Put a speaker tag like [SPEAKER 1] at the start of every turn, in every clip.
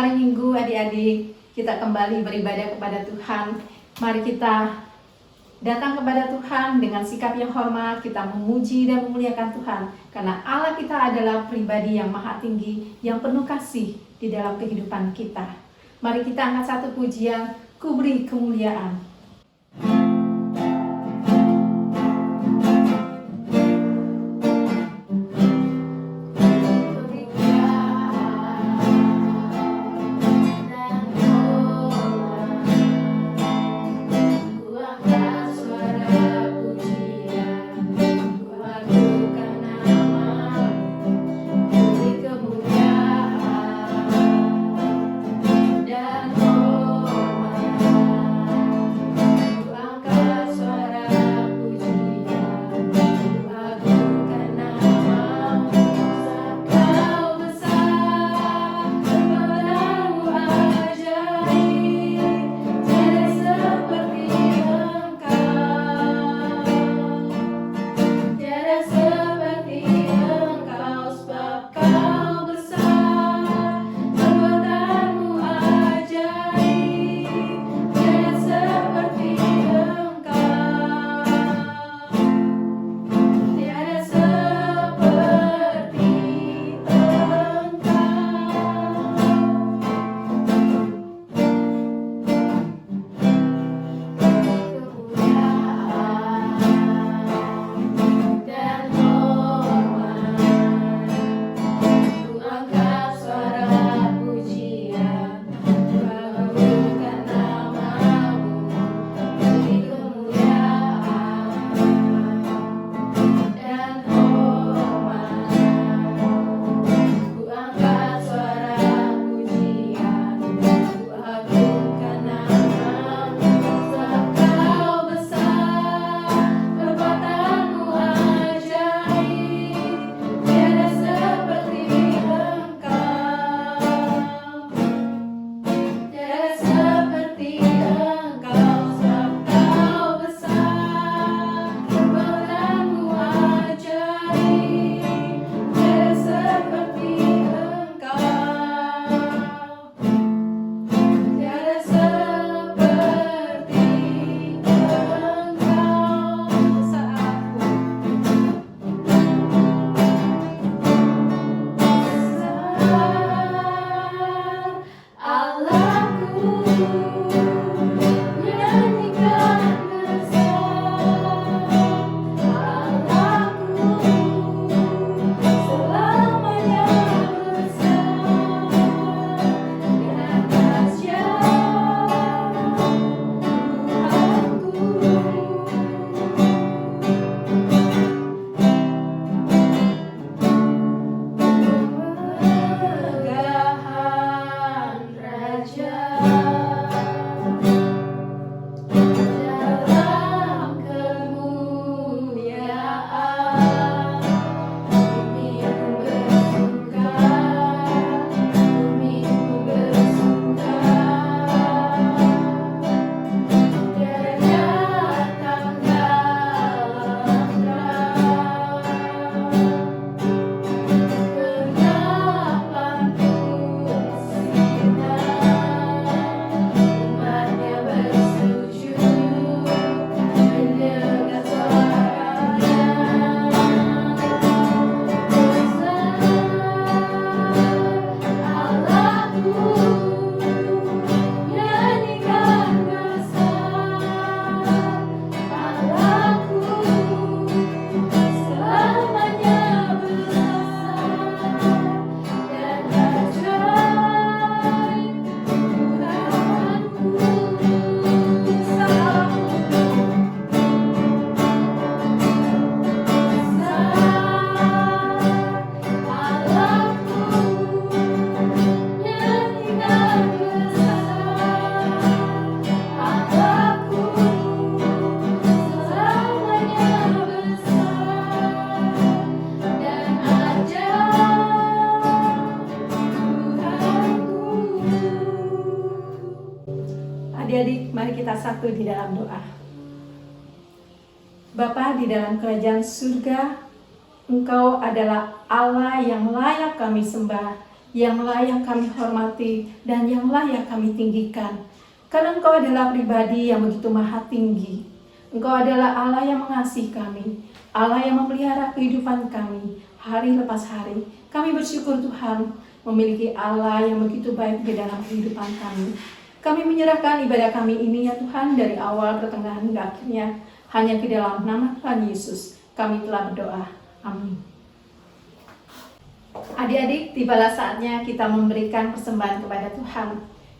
[SPEAKER 1] hari Minggu adik-adik kita kembali beribadah kepada Tuhan. Mari kita datang kepada Tuhan dengan sikap yang hormat, kita memuji dan memuliakan Tuhan. Karena Allah kita adalah pribadi yang maha tinggi, yang penuh kasih di dalam kehidupan kita. Mari kita angkat satu pujian, Ku Beri Kemuliaan. Adik-adik, mari kita satu di dalam doa. Bapa di dalam kerajaan surga, Engkau adalah Allah yang layak kami sembah yang layak kami hormati, dan yang layak kami tinggikan. Karena Engkau adalah pribadi yang begitu maha tinggi. Engkau adalah Allah yang mengasihi kami, Allah yang memelihara kehidupan kami hari lepas hari. Kami bersyukur Tuhan memiliki Allah yang begitu baik di dalam kehidupan kami. Kami menyerahkan ibadah kami ini ya Tuhan, dari awal, pertengahan, hingga akhirnya, hanya ke dalam nama Tuhan Yesus kami telah berdoa. Amin. Adik-adik, tibalah saatnya kita memberikan persembahan kepada Tuhan.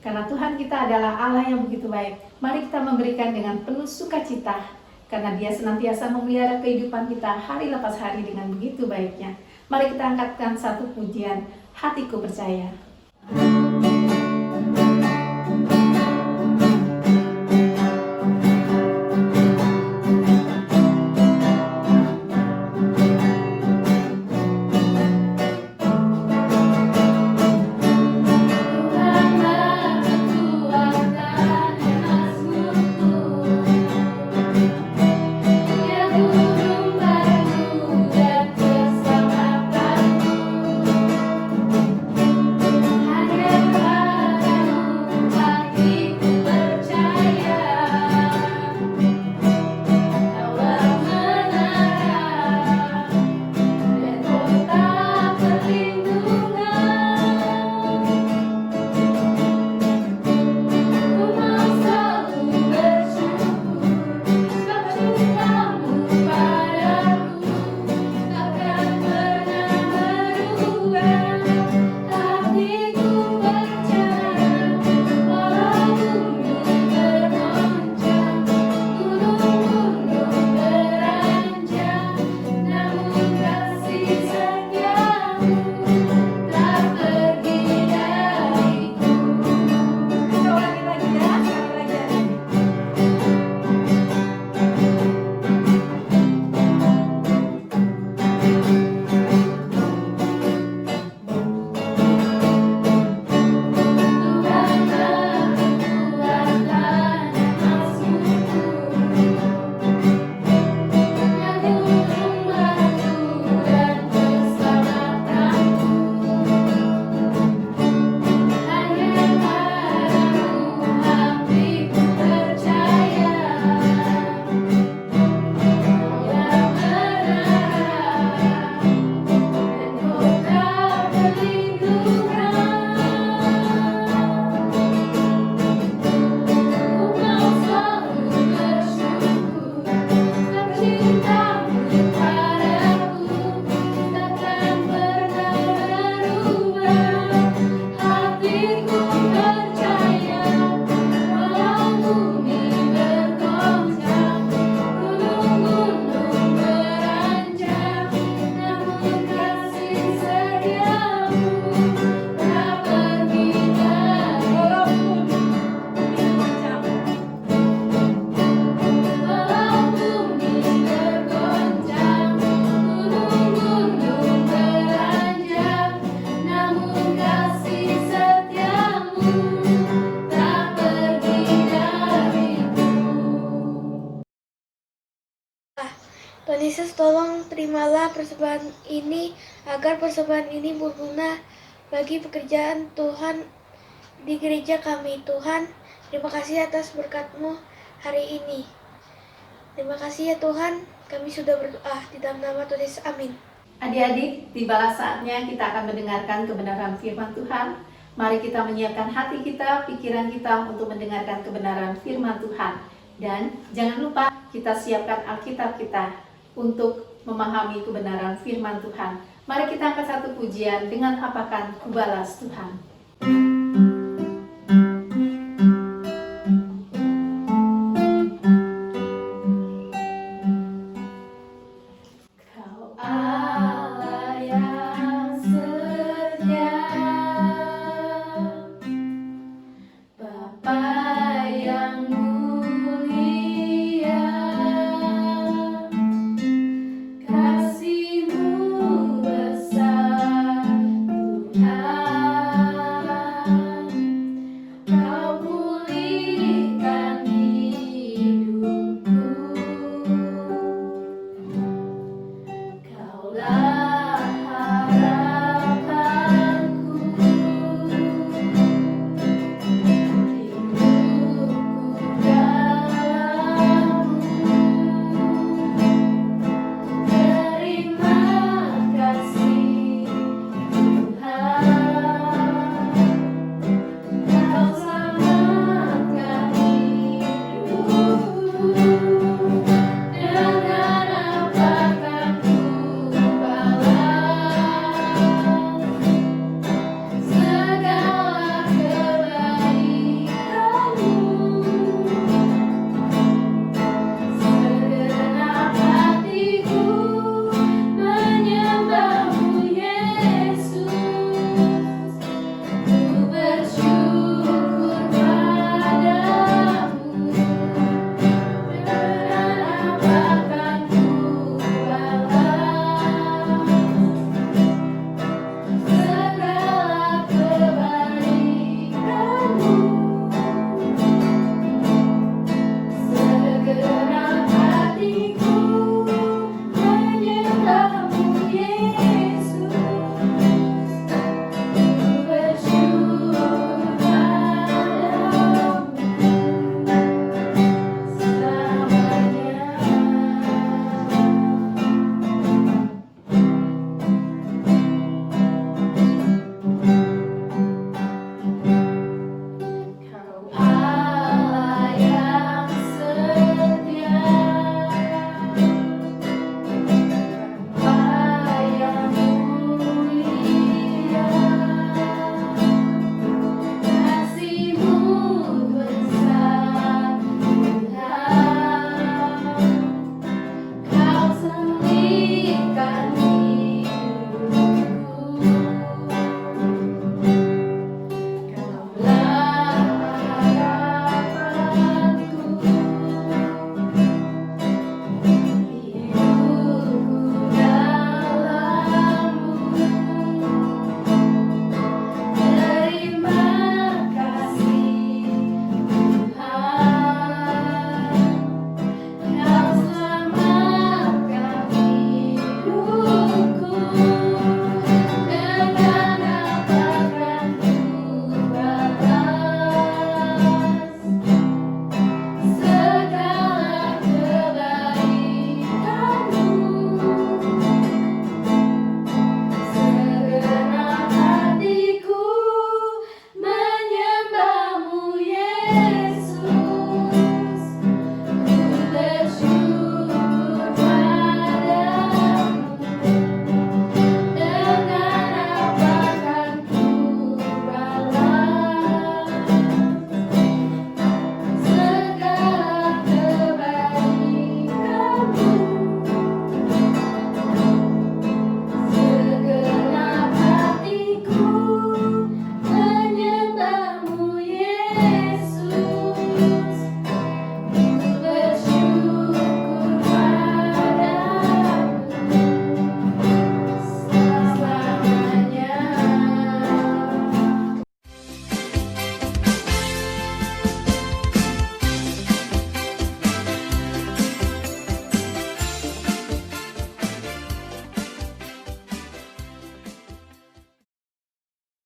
[SPEAKER 1] Karena Tuhan kita adalah Allah yang begitu baik. Mari kita memberikan dengan penuh sukacita, karena Dia senantiasa memelihara kehidupan kita hari lepas hari dengan begitu baiknya. Mari kita angkatkan satu pujian, Hatiku Percaya.
[SPEAKER 2] Tuhan Yesus, tolong terimalah persembahan ini, agar persembahan ini berguna bagi pekerjaan Tuhan di gereja kami. Tuhan, terima kasih atas berkat-Mu hari ini. Terima kasih ya Tuhan, kami sudah berdoa di dalam nama Tuhan Yesus. Amin.
[SPEAKER 1] Adik-adik, tibalah saatnya kita akan mendengarkan kebenaran firman Tuhan. Mari kita menyiapkan hati kita, pikiran kita untuk mendengarkan kebenaran firman Tuhan. Dan jangan lupa kita siapkan Alkitab kita untuk memahami kebenaran firman Tuhan. Mari kita angkat satu pujian dengan apakan Ku Balas Tuhan.
[SPEAKER 3] Kasih-Mu besar Tuhan.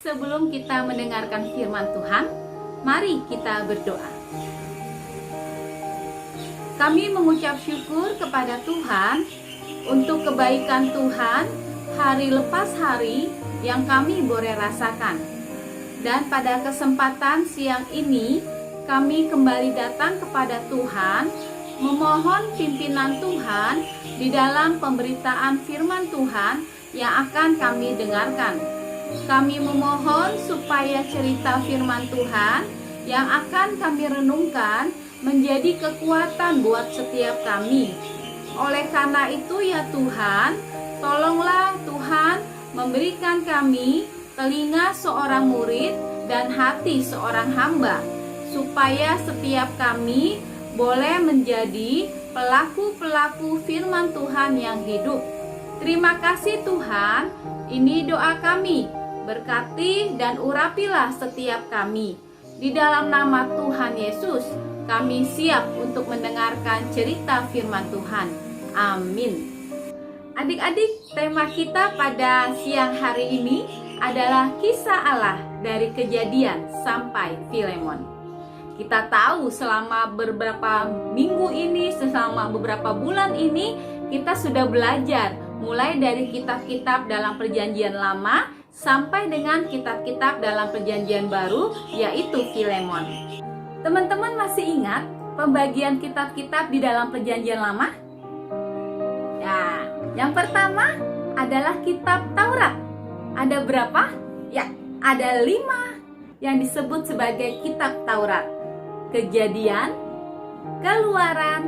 [SPEAKER 1] Sebelum kita mendengarkan firman Tuhan, mari kita berdoa. Kami mengucap syukur kepada Tuhan untuk kebaikan Tuhan hari lepas hari yang kami boleh rasakan. Dan pada kesempatan siang ini, kami kembali datang kepada Tuhan, memohon pimpinan Tuhan di dalam pemberitaan firman Tuhan yang akan kami dengarkan. Kami memohon supaya cerita firman Tuhan yang akan kami renungkan menjadi kekuatan buat setiap kami. Oleh karena itu ya Tuhan, tolonglah Tuhan memberikan kami telinga seorang murid dan hati seorang hamba, supaya setiap kami boleh menjadi pelaku-pelaku firman Tuhan yang hidup. Terima kasih Tuhan, ini doa kami. Berkati dan urapilah setiap kami. Di dalam nama Tuhan Yesus, kami siap untuk mendengarkan cerita firman Tuhan. Amin. Adik-adik, tema kita pada siang hari ini adalah kisah Allah dari Kejadian sampai Filemon. Kita tahu selama beberapa minggu ini, selama beberapa bulan ini, kita sudah belajar mulai dari kitab-kitab dalam Perjanjian Lama sampai dengan kitab-kitab dalam Perjanjian Baru, yaitu Filemon. Teman-teman masih ingat pembagian kitab-kitab di dalam Perjanjian Lama? Ya, yang pertama adalah kitab Taurat. Ada berapa? Ya, ada 5 yang disebut sebagai kitab Taurat. Kejadian, Keluaran,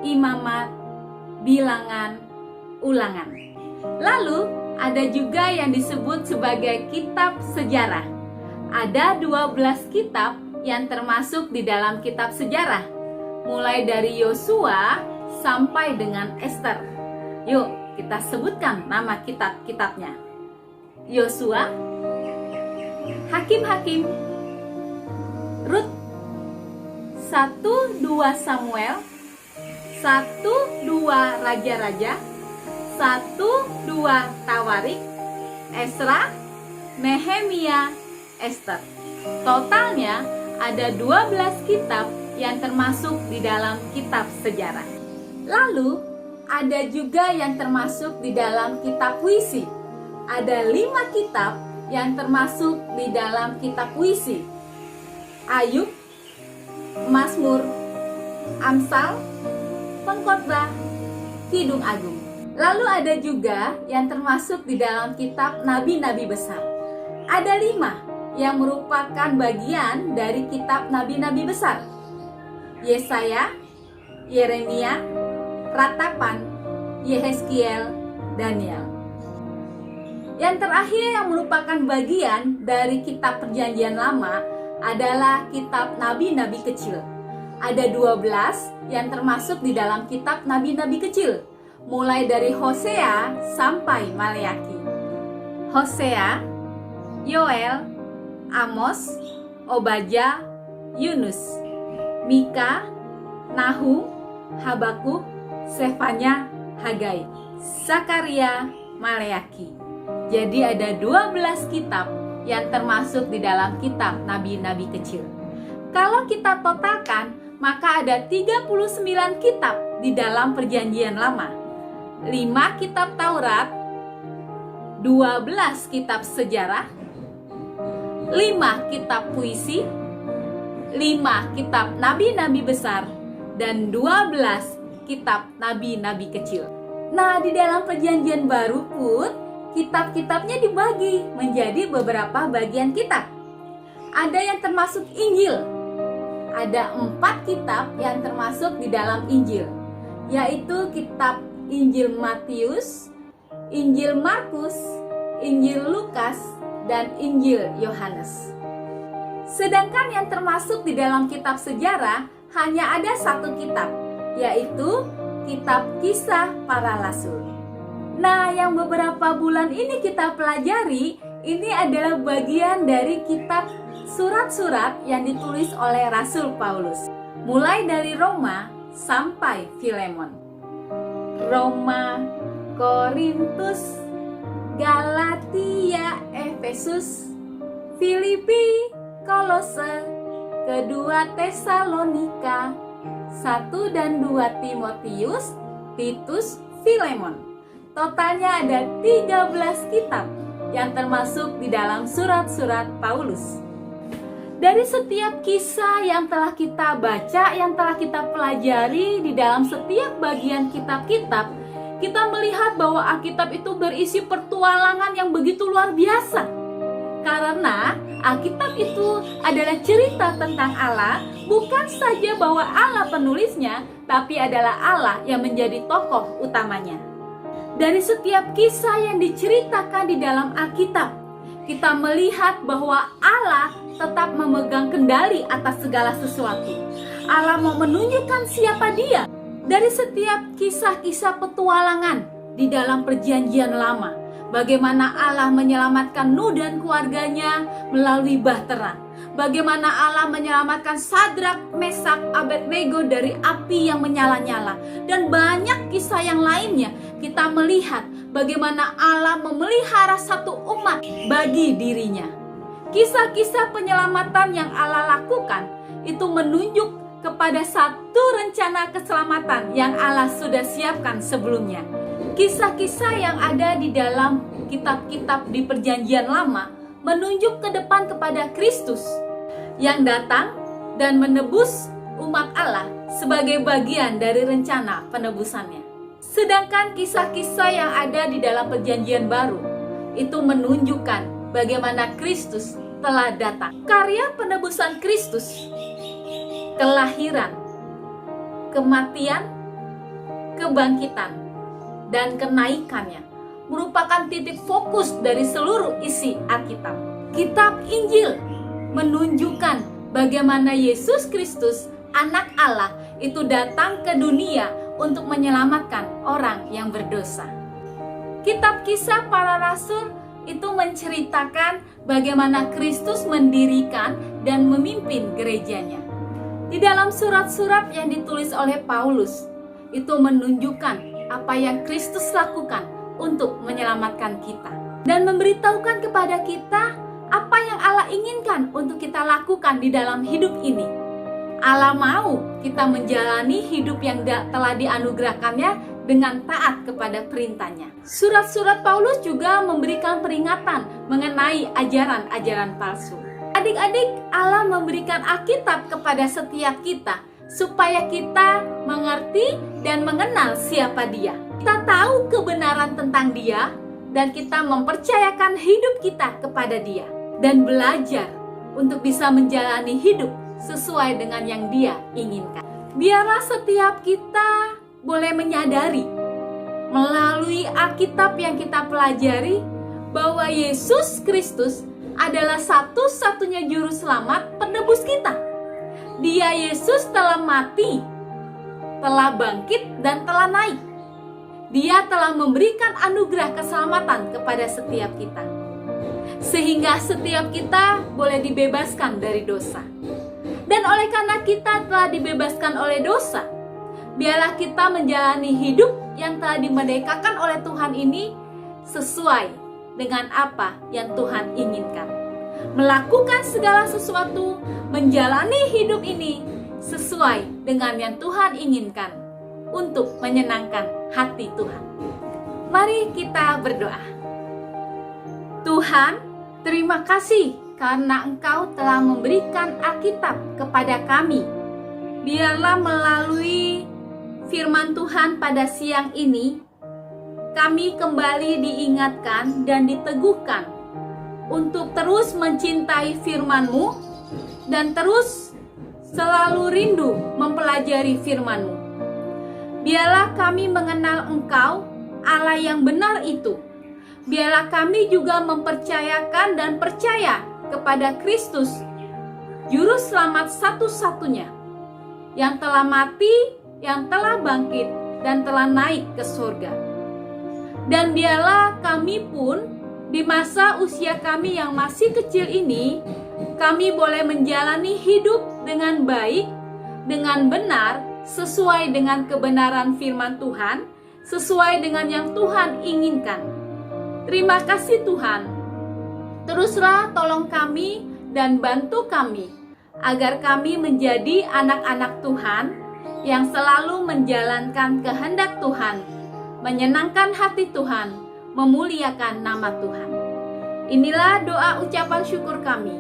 [SPEAKER 1] Imamat, Bilangan, Ulangan. Lalu ada juga yang disebut sebagai kitab sejarah. Ada 12 kitab yang termasuk di dalam kitab sejarah, mulai dari Yosua sampai dengan Ester. Yuk, kita sebutkan nama kitab-kitabnya. Yosua, Hakim-Hakim, Rut, 1-2 Samuel, 1-2 Raja-Raja, 1-2 Tawarik, Esra, Nehemia, Ester. Totalnya ada 12 kitab yang termasuk di dalam kitab sejarah. Lalu ada juga yang termasuk di dalam kitab puisi. Ada 5 kitab yang termasuk di dalam kitab puisi. Ayub, Mazmur, Amsal, Pengkhotbah, Kidung Agung. Lalu ada juga yang termasuk di dalam kitab nabi-nabi besar. Ada 5 yang merupakan bagian dari kitab nabi-nabi besar. Yesaya, Yeremia, Ratapan, Yehezkiel, Daniel. Yang terakhir yang merupakan bagian dari kitab Perjanjian Lama adalah kitab nabi-nabi kecil. Ada 12 yang termasuk di dalam kitab nabi-nabi kecil, mulai dari Hosea sampai Maleaki. Hosea, Yoel, Amos, Obadya, Yunus, Mika, Nahum, Habakuk, Sefanya, Hagai, Zakaria, Maleaki. Jadi ada 12 kitab yang termasuk di dalam kitab nabi-nabi kecil. Kalau kita totalkan, maka ada 39 kitab di dalam Perjanjian Lama. 5 kitab Taurat, 12 kitab sejarah, 5 kitab puisi, 5 kitab nabi-nabi besar, dan 12 kitab nabi-nabi kecil. Nah, di dalam Perjanjian Baru pun kitab-kitabnya dibagi menjadi beberapa bagian kitab. Ada yang termasuk Injil. Ada 4 kitab yang termasuk di dalam Injil, yaitu kitab Injil Matius, Injil Markus, Injil Lukas, dan Injil Yohanes. Sedangkan yang termasuk di dalam kitab sejarah hanya ada 1 kitab, yaitu kitab Kisah Para Rasul. Nah, yang beberapa bulan ini kita pelajari, ini adalah bagian dari kitab surat-surat yang ditulis oleh Rasul Paulus, mulai dari Roma sampai Filemon. Roma, Korintus, Galatia, Efesus, Filipi, Kolose, kedua Tesalonika, 1 dan 2 Timotius, Titus, Filemon. Totalnya ada 13 kitab yang termasuk di dalam surat-surat Paulus. Dari setiap kisah yang telah kita baca, yang telah kita pelajari di dalam setiap bagian kitab-kitab, kita melihat bahwa Alkitab itu berisi petualangan yang begitu luar biasa. Karena Alkitab itu adalah cerita tentang Allah, bukan saja bahwa Allah penulisnya, tapi adalah Allah yang menjadi tokoh utamanya. Dari setiap kisah yang diceritakan di dalam Alkitab, kita melihat bahwa Allah tetap memegang kendali atas segala sesuatu. Allah mau menunjukkan siapa Dia. Dari setiap kisah-kisah petualangan di dalam Perjanjian Lama, bagaimana Allah menyelamatkan Nuh dan keluarganya melalui bahtera. Bagaimana Allah menyelamatkan Sadrak, Mesak, Abednego dari api yang menyala-nyala. Dan banyak kisah yang lainnya. Kita melihat bagaimana Allah memelihara satu umat bagi dirinya. Kisah-kisah penyelamatan yang Allah lakukan itu menunjuk kepada satu rencana keselamatan yang Allah sudah siapkan sebelumnya. Kisah-kisah yang ada di dalam kitab-kitab di Perjanjian Lama menunjuk ke depan kepada Kristus yang datang dan menebus umat Allah sebagai bagian dari rencana penebusannya. Sedangkan kisah-kisah yang ada di dalam Perjanjian Baru itu menunjukkan bagaimana Kristus telah datang. Karya penebusan Kristus, kelahiran, kematian, kebangkitan, dan kenaikannya merupakan titik fokus dari seluruh isi Alkitab. Kitab Injil menunjukkan bagaimana Yesus Kristus, anak Allah, itu datang ke dunia untuk menyelamatkan orang yang berdosa. Kitab Kisah Para Rasul itu menceritakan bagaimana Kristus mendirikan dan memimpin gerejanya. Di dalam surat-surat yang ditulis oleh Paulus, itu menunjukkan apa yang Kristus lakukan untuk menyelamatkan kita dan memberitahukan kepada kita apa yang Allah inginkan untuk kita lakukan di dalam hidup ini. Allah mau kita menjalani hidup yang telah dianugerahkannya dengan taat kepada perintahnya. Surat-surat Paulus juga memberikan peringatan mengenai ajaran-ajaran palsu. Adik-adik, Allah memberikan Alkitab kepada setiap kita supaya kita mengerti dan mengenal siapa Dia. Kita tahu kebenaran tentang Dia dan kita mempercayakan hidup kita kepada Dia dan belajar untuk bisa menjalani hidup sesuai dengan yang Dia inginkan. Biarlah setiap kita boleh menyadari melalui Alkitab yang kita pelajari bahwa Yesus Kristus adalah satu-satunya juru selamat penebus kita. Dia, Yesus, telah mati, telah bangkit, dan telah naik. Dia telah memberikan anugerah keselamatan kepada setiap kita, sehingga setiap kita boleh dibebaskan dari dosa. Dan oleh karena kita telah dibebaskan oleh dosa, biarlah kita menjalani hidup yang telah dimerdekakan oleh Tuhan ini sesuai dengan apa yang Tuhan inginkan. Melakukan segala sesuatu, menjalani hidup ini sesuai dengan yang Tuhan inginkan untuk menyenangkan hati Tuhan. Mari kita berdoa. Tuhan, terima kasih karena Engkau telah memberikan Alkitab kepada kami. Biarlah melalui firman Tuhan pada siang ini, kami kembali diingatkan dan diteguhkan untuk terus mencintai firman-Mu dan terus selalu rindu mempelajari firman-Mu. Biarlah kami mengenal Engkau, Allah yang benar itu. Biarlah kami juga mempercayakan dan percaya kepada Kristus, Juru Selamat satu-satunya, yang telah mati, yang telah bangkit, dan telah naik ke surga. Dan biarlah kami pun di masa usia kami yang masih kecil ini, kami boleh menjalani hidup dengan baik, dengan benar, sesuai dengan kebenaran firman Tuhan, sesuai dengan yang Tuhan inginkan. Terima kasih Tuhan.
[SPEAKER 3] Teruslah tolong kami dan bantu kami, agar kami menjadi anak-anak Tuhan yang selalu menjalankan kehendak Tuhan, menyenangkan hati Tuhan, memuliakan nama Tuhan. Inilah doa ucapan syukur kami.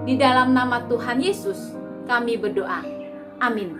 [SPEAKER 3] Di dalam nama Tuhan Yesus, kami berdoa. Amin.